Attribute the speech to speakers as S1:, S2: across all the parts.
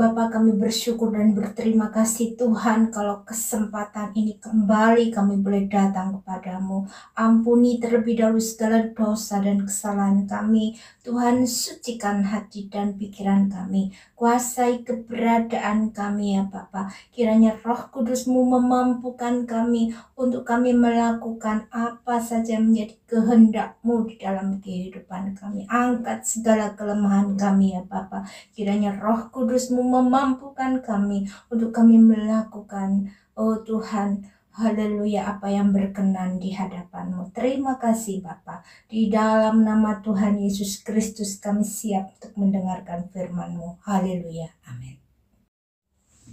S1: Bapa, kami bersyukur dan berterima kasih Tuhan kalau kesempatan ini kembali kami boleh datang kepadamu. Ampuni terlebih dahulu segala dosa dan kesalahan kami. Tuhan, sucikan hati dan pikiran kami. Kuasai keberadaan kami ya Bapa. Kiranya Roh Kudus-Mu memampukan kami untuk kami melakukan apa saja yang menjadi kehendak-Mu di dalam kehidupan kami. Angkat segala kelemahan kami ya Bapa. Kiranya Roh Kudus-Mu memampukan kami untuk kami melakukan, oh Tuhan, haleluya, apa yang berkenan di hadapan-Mu. Terima kasih Bapa. Di dalam nama Tuhan Yesus Kristus kami siap untuk mendengarkan firman-Mu. Haleluya. Amin.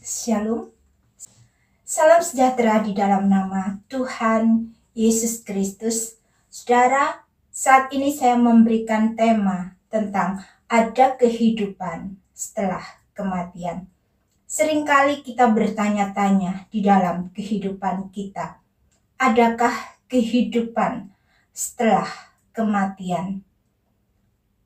S1: Shalom. Salam sejahtera di dalam nama Tuhan Yesus Kristus. Saudara, saat ini saya memberikan tema tentang ada kehidupan setelah kematian. Seringkali kita bertanya-tanya di dalam kehidupan kita, adakah kehidupan setelah kematian?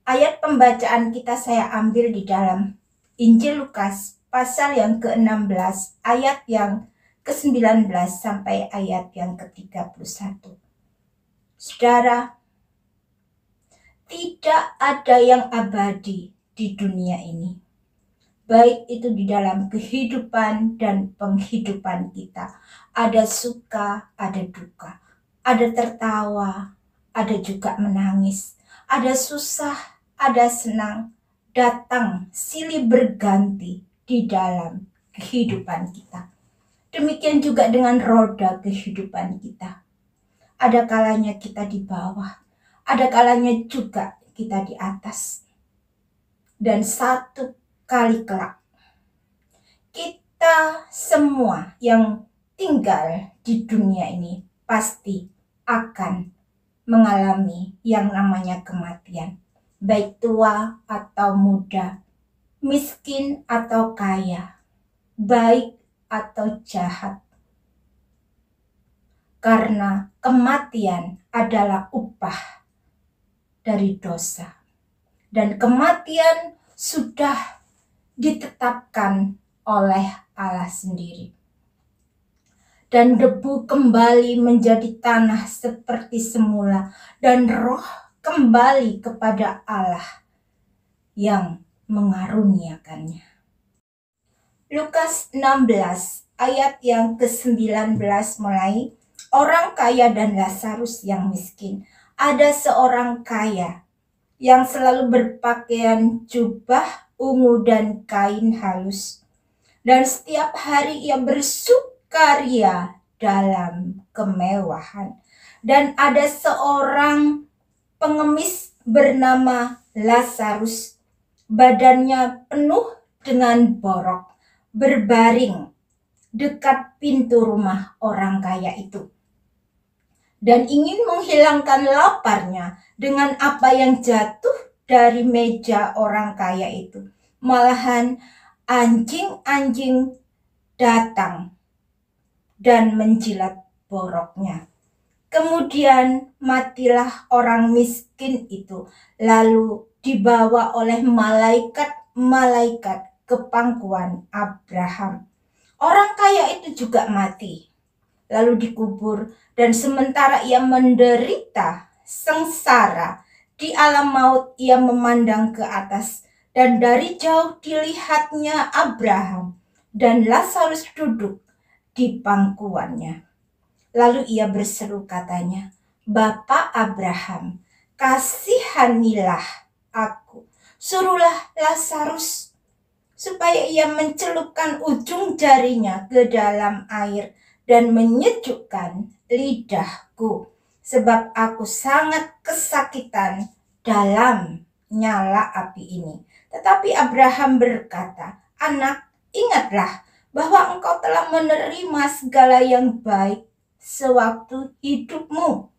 S1: Ayat pembacaan kita saya ambil di dalam Injil Lukas pasal yang ke-16 ayat yang ke-19 sampai ayat yang ke-31. Saudara, tidak ada yang abadi di dunia ini, baik itu di dalam kehidupan dan penghidupan kita. Ada suka, ada duka, ada tertawa, ada juga menangis, ada susah, ada senang, datang silih berganti di dalam kehidupan kita. Demikian juga dengan roda kehidupan kita. Ada kalanya kita di bawah, ada kalanya juga kita di atas. Dan satu kali kelak, kita semua yang tinggal di dunia ini pasti akan mengalami yang namanya kematian. Baik tua atau muda, miskin atau kaya, baik atau jahat. Karena kematian adalah upah dari dosa. Dan kematian sudah ditetapkan oleh Allah sendiri. Dan debu kembali menjadi tanah seperti semula. Dan roh kembali kepada Allah yang mengaruniakannya. Lukas 16 ayat yang ke-19 mulai. Orang kaya dan Lazarus yang miskin. Ada seorang kaya yang selalu berpakaian jubah ungu dan kain halus. Dan setiap hari ia bersukaria dalam kemewahan. Dan ada seorang pengemis bernama Lazarus. Badannya penuh dengan borok, berbaring dekat pintu rumah orang kaya itu. Dan ingin menghilangkan laparnya dengan apa yang jatuh dari meja orang kaya itu. Malahan anjing-anjing datang dan menjilat boroknya. Kemudian matilah orang miskin itu, lalu dibawa oleh malaikat-malaikat ke pangkuan Abraham. Orang kaya itu juga mati, lalu dikubur, dan sementara ia menderita sengsara di alam maut, ia memandang ke atas, dan dari jauh dilihatnya Abraham dan Lazarus duduk di pangkuannya. Lalu ia berseru katanya, "Bapa Abraham, kasihanilah aku, suruhlah Lazarus supaya ia mencelupkan ujung jarinya ke dalam air dan menyejukkan lidahku, sebab aku sangat kesakitan dalam nyala api ini." Tetapi Abraham berkata, "Anak, ingatlah bahwa engkau telah menerima segala yang baik sewaktu hidupmu,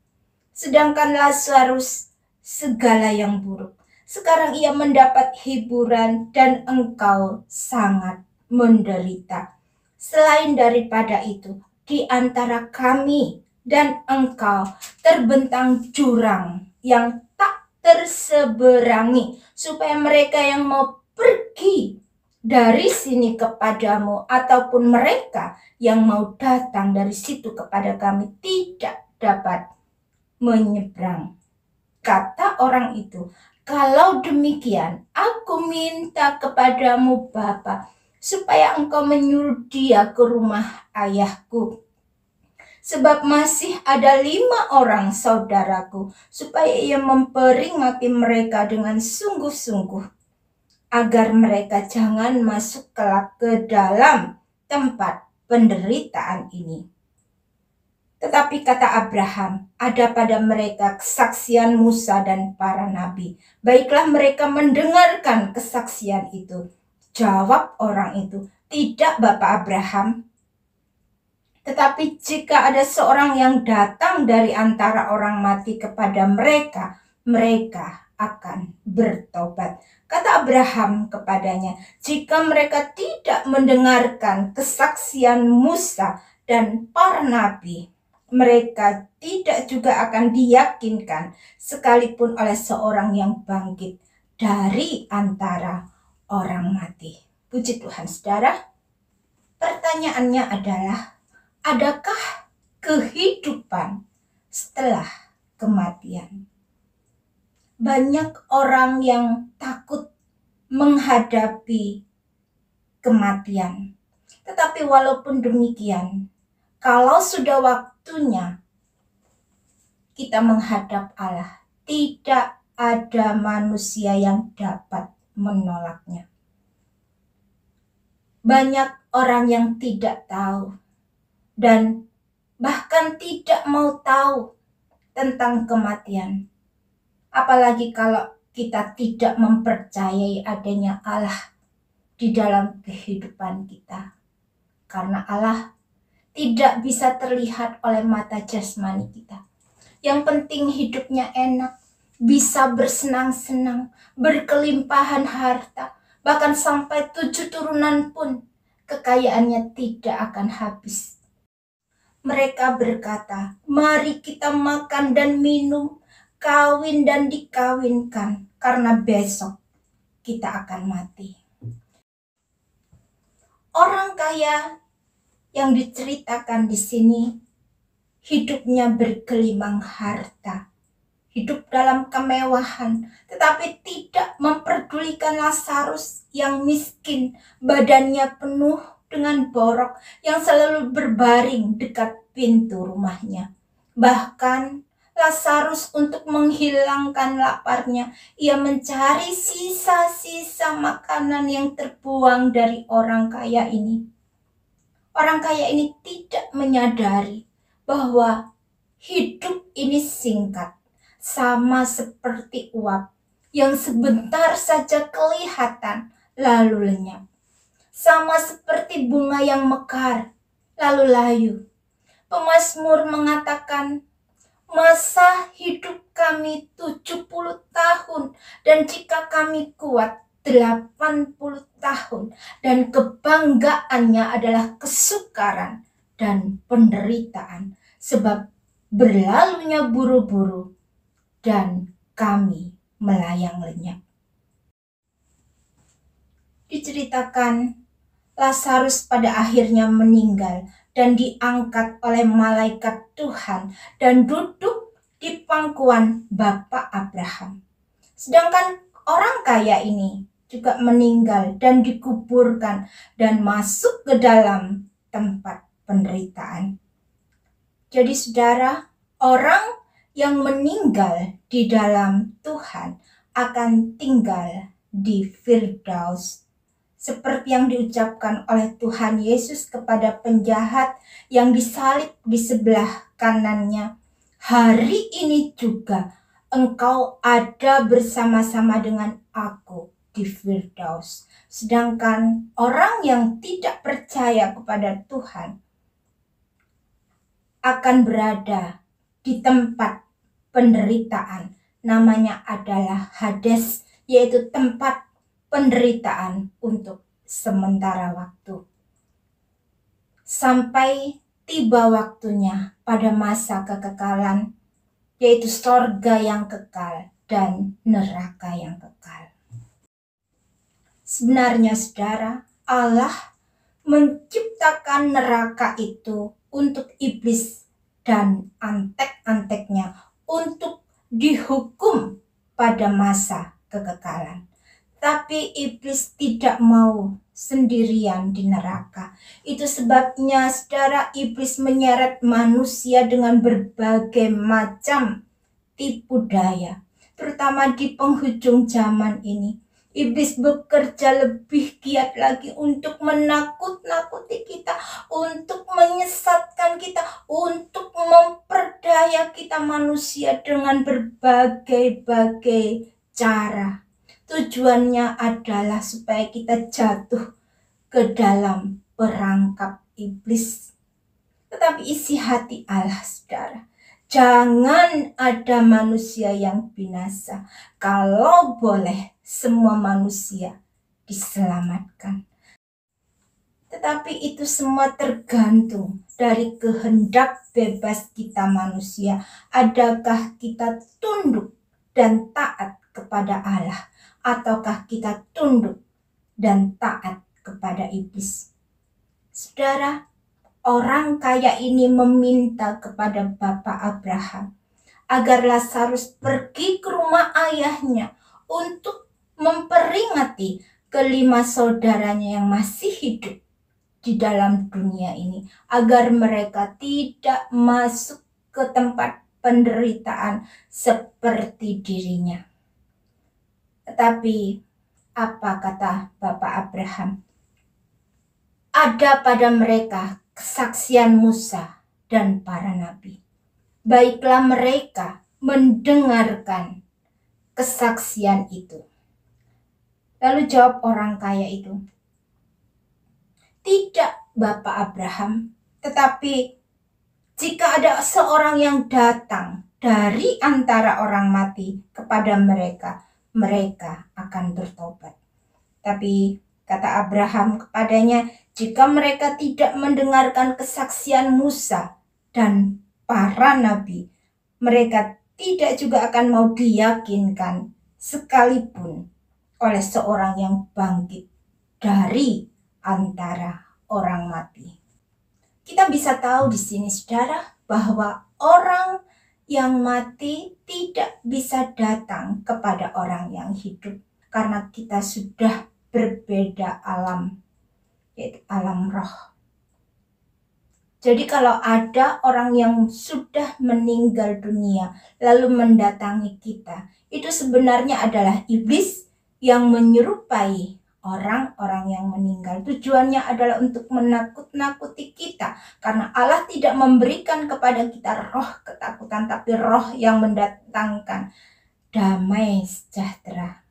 S1: sedangkan Lazarus segala yang buruk. Sekarang ia mendapat hiburan dan engkau sangat menderita. Selain daripada itu, di antara kami dan engkau terbentang jurang yang tak terseberangi, supaya mereka yang mau pergi dari sini kepadamu, ataupun mereka yang mau datang dari situ kepada kami tidak dapat menyeberang. Kata orang itu, kalau demikian, aku minta kepadamu Bapa, supaya engkau menyuruh dia ke rumah ayahku. Sebab masih ada 5 orang saudaraku, supaya ia memperingati mereka dengan sungguh-sungguh, agar mereka jangan masuk kelak ke dalam tempat penderitaan ini. Tetapi kata Abraham, ada pada mereka kesaksian Musa dan para nabi. Baiklah mereka mendengarkan kesaksian itu. Jawab orang itu, tidak Bapak Abraham. Tetapi jika ada seorang yang datang dari antara orang mati kepada mereka, mereka akan bertobat. Kata Abraham kepadanya, jika mereka tidak mendengarkan kesaksian Musa dan para nabi, mereka tidak juga akan diyakinkan sekalipun oleh seorang yang bangkit dari antara orang mati. Puji Tuhan, saudara. Pertanyaannya adalah, adakah kehidupan setelah kematian? Banyak orang yang takut menghadapi kematian. Tetapi walaupun demikian, kalau sudah waktunya kita menghadap Allah, tidak ada manusia yang dapat menolaknya. Banyak orang yang tidak tahu dan bahkan tidak mau tahu tentang kematian. Apalagi kalau kita tidak mempercayai adanya Allah di dalam kehidupan kita. Karena Allah tidak bisa terlihat oleh mata jasmani kita. Yang penting hidupnya enak, bisa bersenang-senang, berkelimpahan harta, bahkan sampai 7 turunan pun kekayaannya tidak akan habis. Mereka berkata, mari kita makan dan minum, kawin dan dikawinkan, karena besok kita akan mati. Orang kaya yang diceritakan di sini hidupnya bergelimang harta, hidup dalam kemewahan, tetapi tidak memperdulikan Lazarus yang miskin, badannya penuh dengan borok, yang selalu berbaring dekat pintu rumahnya. Bahkan Lazarus untuk menghilangkan laparnya, ia mencari sisa-sisa makanan yang terbuang dari orang kaya ini. Orang kaya ini tidak menyadari bahwa hidup ini singkat, sama seperti uap yang sebentar saja kelihatan lalu lenyap. Sama seperti bunga yang mekar lalu layu. Pemazmur mengatakan, masa hidup kami 70 tahun, dan jika kami kuat 80 tahun, dan kebanggaannya adalah kesukaran dan penderitaan, sebab berlalunya buru-buru dan kami melayang lenyap. Diceritakan Lazarus pada akhirnya meninggal dan diangkat oleh malaikat Tuhan dan duduk di pangkuan Bapak Abraham. Sedangkan orang kaya ini juga meninggal dan dikuburkan dan masuk ke dalam tempat penderitaan. Jadi saudara, orang yang meninggal di dalam Tuhan akan tinggal di Firdaus. Seperti yang diucapkan oleh Tuhan Yesus kepada penjahat yang disalib di sebelah kanannya. Hari ini juga engkau ada bersama-sama dengan aku di Firdaus. Sedangkan orang yang tidak percaya kepada Tuhan akan berada di tempat penderitaan. Namanya adalah Hades, yaitu tempat penderitaan untuk sementara waktu. Sampai tiba waktunya pada masa kekekalan, yaitu sorga yang kekal dan neraka yang kekal. Sebenarnya saudara, Allah menciptakan neraka itu untuk iblis dan antek-anteknya untuk dihukum pada masa kekekalan. Tapi iblis tidak mau sendirian di neraka. Itu sebabnya saudara, iblis menyeret manusia dengan berbagai macam tipu daya. Terutama di penghujung zaman ini. Iblis bekerja lebih giat lagi untuk menakut-nakuti kita, untuk menyesatkan kita, untuk memperdaya kita manusia dengan berbagai-bagai cara. Tujuannya adalah supaya kita jatuh ke dalam perangkap iblis. Tetapi isi hati Allah, saudara, jangan ada manusia yang binasa. Kalau boleh, semua manusia diselamatkan. Tetapi itu semua tergantung dari kehendak bebas kita manusia. Adakah kita tunduk dan taat kepada Allah, ataukah kita tunduk dan taat kepada iblis? Saudara, orang kaya ini meminta kepada Bapak Abraham agar Lazarus pergi ke rumah ayahnya untuk memperingati kelima saudaranya yang masih hidup di dalam dunia ini, agar mereka tidak masuk ke tempat penderitaan seperti dirinya. Tetapi apa kata Bapak Abraham? Ada pada mereka kesaksian Musa dan para nabi. Baiklah mereka mendengarkan kesaksian itu. Lalu jawab orang kaya itu, tidak Bapak Abraham, tetapi jika ada seorang yang datang dari antara orang mati kepada mereka, mereka akan bertobat. Tapi kata Abraham kepadanya, jika mereka tidak mendengarkan kesaksian Musa dan para nabi, mereka tidak juga akan mau diyakinkan sekalipun oleh seorang yang bangkit dari antara orang mati. Kita bisa tahu di sini, saudara, bahwa orang yang mati tidak bisa datang kepada orang yang hidup, karena kita sudah berbeda alam, yaitu alam roh. Jadi kalau ada orang yang sudah meninggal dunia lalu mendatangi kita, itu sebenarnya adalah iblis yang menyerupai orang-orang yang meninggal. Tujuannya adalah untuk menakut-nakuti kita, karena Allah tidak memberikan kepada kita roh ketakutan, tapi roh yang mendatangkan damai sejahtera.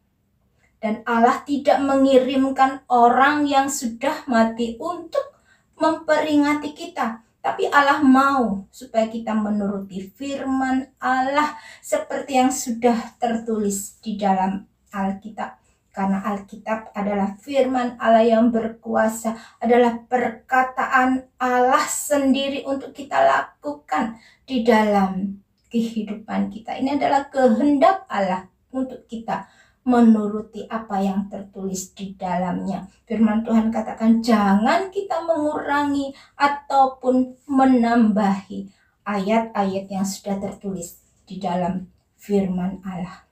S1: Dan Allah tidak mengirimkan orang yang sudah mati untuk memperingati kita, tapi Allah mau supaya kita menuruti firman Allah seperti yang sudah tertulis di dalam Alkitab. Karena Alkitab adalah firman Allah yang berkuasa, adalah perkataan Allah sendiri untuk kita lakukan di dalam kehidupan kita. Ini adalah kehendak Allah untuk kita menuruti apa yang tertulis di dalamnya. Firman Tuhan katakan, jangan kita mengurangi ataupun menambahi ayat-ayat yang sudah tertulis di dalam firman Allah.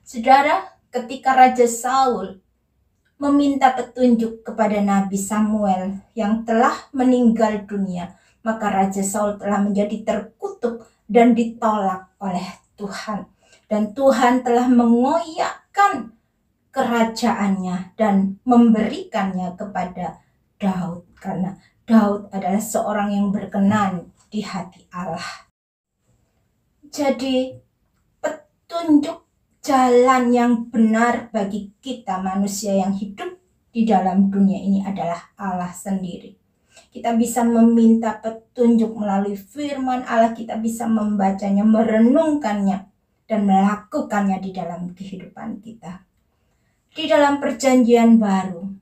S1: Saudara, ketika Raja Saul meminta petunjuk kepada Nabi Samuel yang telah meninggal dunia, maka Raja Saul telah menjadi terkutuk dan ditolak oleh Tuhan. Dan Tuhan telah mengoyakkan kerajaannya dan memberikannya kepada Daud, karena Daud adalah seorang yang berkenan di hati Allah. Jadi petunjuk jalan yang benar bagi kita manusia yang hidup di dalam dunia ini adalah Allah sendiri. Kita bisa meminta petunjuk melalui firman Allah, kita bisa membacanya, merenungkannya, dan melakukannya di dalam kehidupan kita. Di dalam Perjanjian Baru,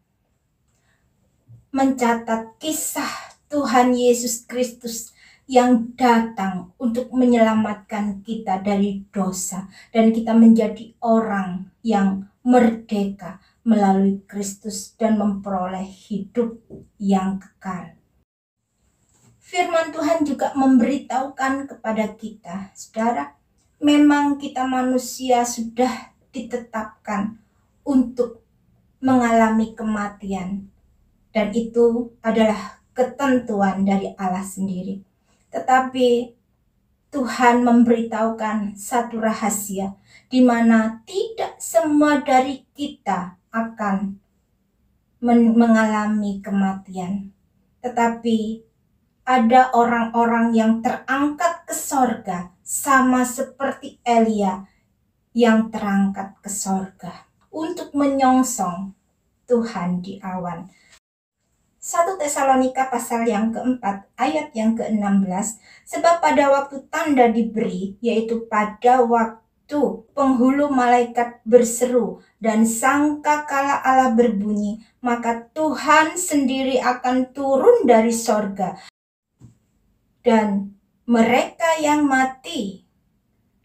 S1: mencatat kisah Tuhan Yesus Kristus yang datang untuk menyelamatkan kita dari dosa, dan kita menjadi orang yang merdeka, melalui Kristus dan memperoleh hidup yang kekal. Firman Tuhan juga memberitahukan kepada kita, saudara, memang kita manusia sudah ditetapkan untuk mengalami kematian, dan itu adalah ketentuan dari Allah sendiri. Tetapi Tuhan memberitahukan satu rahasia, di mana tidak semua dari kita akan mengalami kematian, tetapi ada orang-orang yang terangkat ke sorga, sama seperti Elia yang terangkat ke sorga untuk menyongsong Tuhan di awan. 1 Tesalonika pasal yang keempat ayat yang ke-16, sebab pada waktu tanda diberi, yaitu pada waktu penghulu malaikat berseru dan sangkakala Allah berbunyi, maka Tuhan sendiri akan turun dari sorga, dan mereka yang mati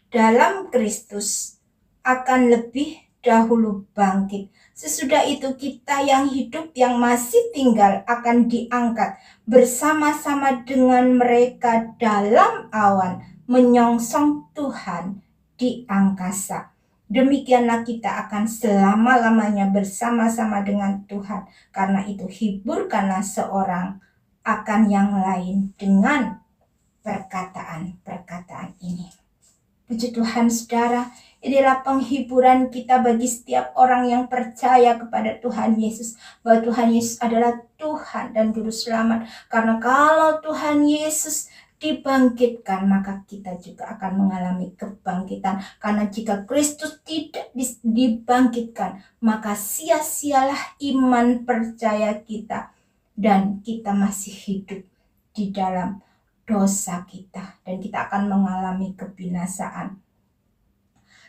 S1: dalam Kristus akan lebih dahulu bangkit. Sesudah itu kita yang hidup yang masih tinggal akan diangkat bersama-sama dengan mereka dalam awan menyongsong Tuhan di angkasa. Demikianlah kita akan selama-lamanya bersama-sama dengan Tuhan. Karena itu hiburkanlah seorang akan yang lain dengan perkataan-perkataan ini. Puji Tuhan, saudara, inilah penghiburan kita bagi setiap orang yang percaya kepada Tuhan Yesus, bahwa Tuhan Yesus adalah Tuhan dan Juru Selamat. Karena kalau Tuhan Yesus dibangkitkan, maka kita juga akan mengalami kebangkitan. Karena jika Kristus tidak dibangkitkan, maka sia-sialah iman percaya kita, dan kita masih hidup di dalam dosa kita, dan kita akan mengalami kebinasaan.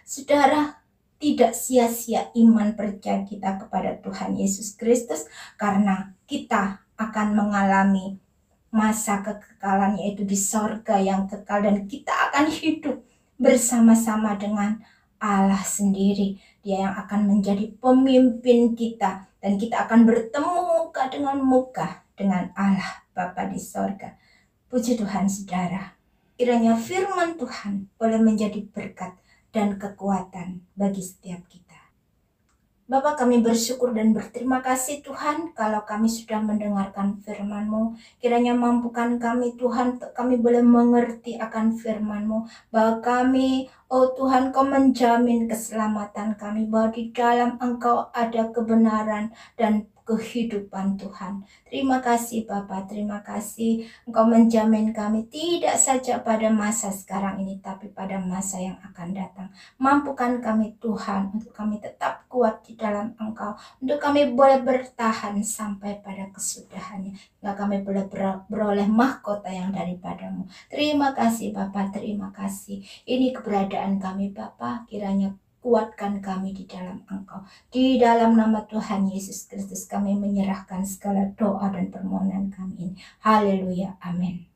S1: Saudara, tidak sia-sia iman percaya kita kepada Tuhan Yesus Kristus, karena kita akan mengalami masa kekekalan, yaitu di sorga yang kekal, dan kita akan hidup bersama-sama dengan Allah sendiri. Dia yang akan menjadi pemimpin kita, dan kita akan bertemu muka dengan Allah Bapa di sorga. Puji Tuhan, saudara. Kiranya firman Tuhan boleh menjadi berkat dan kekuatan bagi setiap kita. Bapa, kami bersyukur dan berterima kasih Tuhan kalau kami sudah mendengarkan firman-Mu. Kiranya mampukan kami Tuhan, kami boleh mengerti akan firman-Mu, bahwa kami, oh Tuhan, Kau menjamin keselamatan kami, bahwa di dalam Engkau ada kebenaran dan kehidupan Tuhan. Terima kasih Bapa, terima kasih Engkau menjamin kami tidak saja pada masa sekarang ini, tapi pada masa yang akan datang. Mampukan kami Tuhan untuk kami tetap kuat di dalam Engkau, untuk kami boleh bertahan sampai pada kesudahannya, hingga kami boleh beroleh mahkota yang daripada-Mu. Terima kasih Bapa, terima kasih. Ini keberadaan kami Bapa, kiranya kuatkan kami di dalam Engkau. Di dalam nama Tuhan Yesus Kristus kami menyerahkan segala doa dan permohonan kami ini. Haleluya, amin.